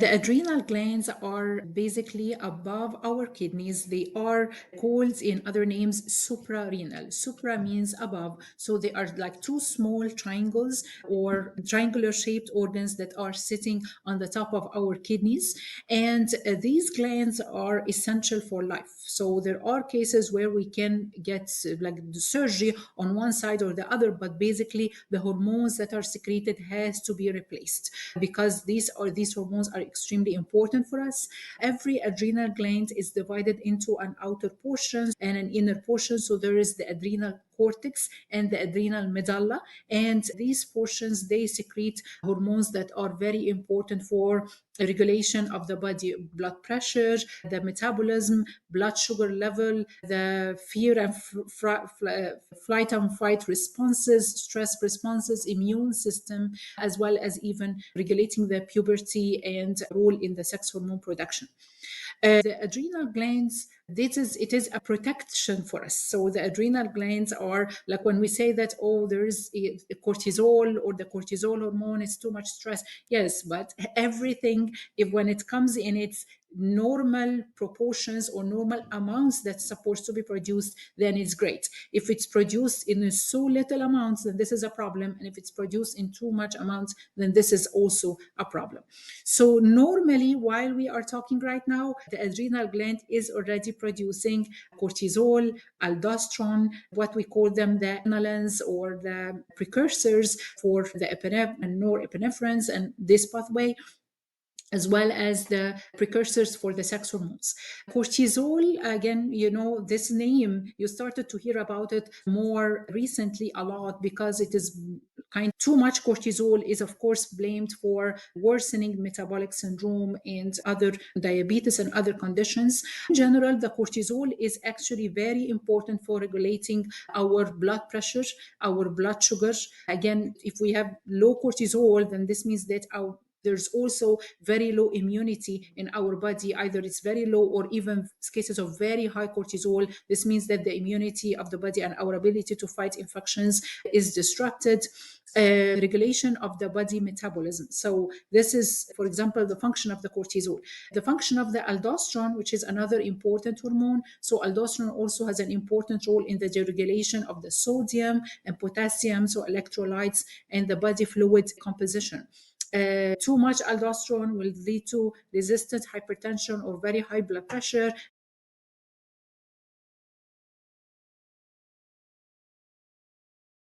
The adrenal glands are basically above our kidneys. They are called in other names suprarenal. Supra means above. So they are like two small triangles or triangular shaped organs that are sitting on the top of our kidneys. And these glands are essential for life. So there are cases where we can get like the surgery on one side or the other, but basically the hormones that are secreted has to be replaced because these hormones are extremely important for us. Every adrenal gland is divided into an outer portion and an inner portion. So there is the adrenal cortex and the adrenal medulla, and these portions, they secrete hormones that are very important for regulation of the body blood pressure, the metabolism, blood sugar level, the fear and flight and fight responses, stress responses, immune system, as well as even regulating the puberty and role in the sex hormone production. The adrenal glands, it is a protection for us. So the adrenal glands are like when we say that, oh, there is a cortisol or the cortisol hormone is too much stress. Yes, but everything, if when it comes in its normal proportions or normal amounts that's supposed to be produced, then it's great. If it's produced in so little amounts, then this is a problem. And if it's produced in too much amounts, then this is also a problem. So normally, while we are talking right now, the adrenal gland is already producing cortisol, aldosterone, what we call them the adrenalins or the precursors for the epinephrine and norepinephrine and this pathway, as well as the precursors for the sex hormones. Cortisol, again, this name, you started to hear about it more recently a lot because it is too much cortisol is of course blamed for worsening metabolic syndrome and other diabetes and other conditions. In general, the cortisol is actually very important for regulating our blood pressure, our blood sugar. Again, if we have low cortisol, then this means that there's also very low immunity in our body. Either it's very low or even cases of very high cortisol. This means that the immunity of the body and our ability to fight infections is disrupted. Regulation of the body metabolism. So this is, for example, the function of the cortisol. The function of the aldosterone, which is another important hormone. So aldosterone also has an important role in the deregulation of the sodium and potassium, so electrolytes, and the body fluid composition. Too much aldosterone will lead to resistant hypertension or very high blood pressure,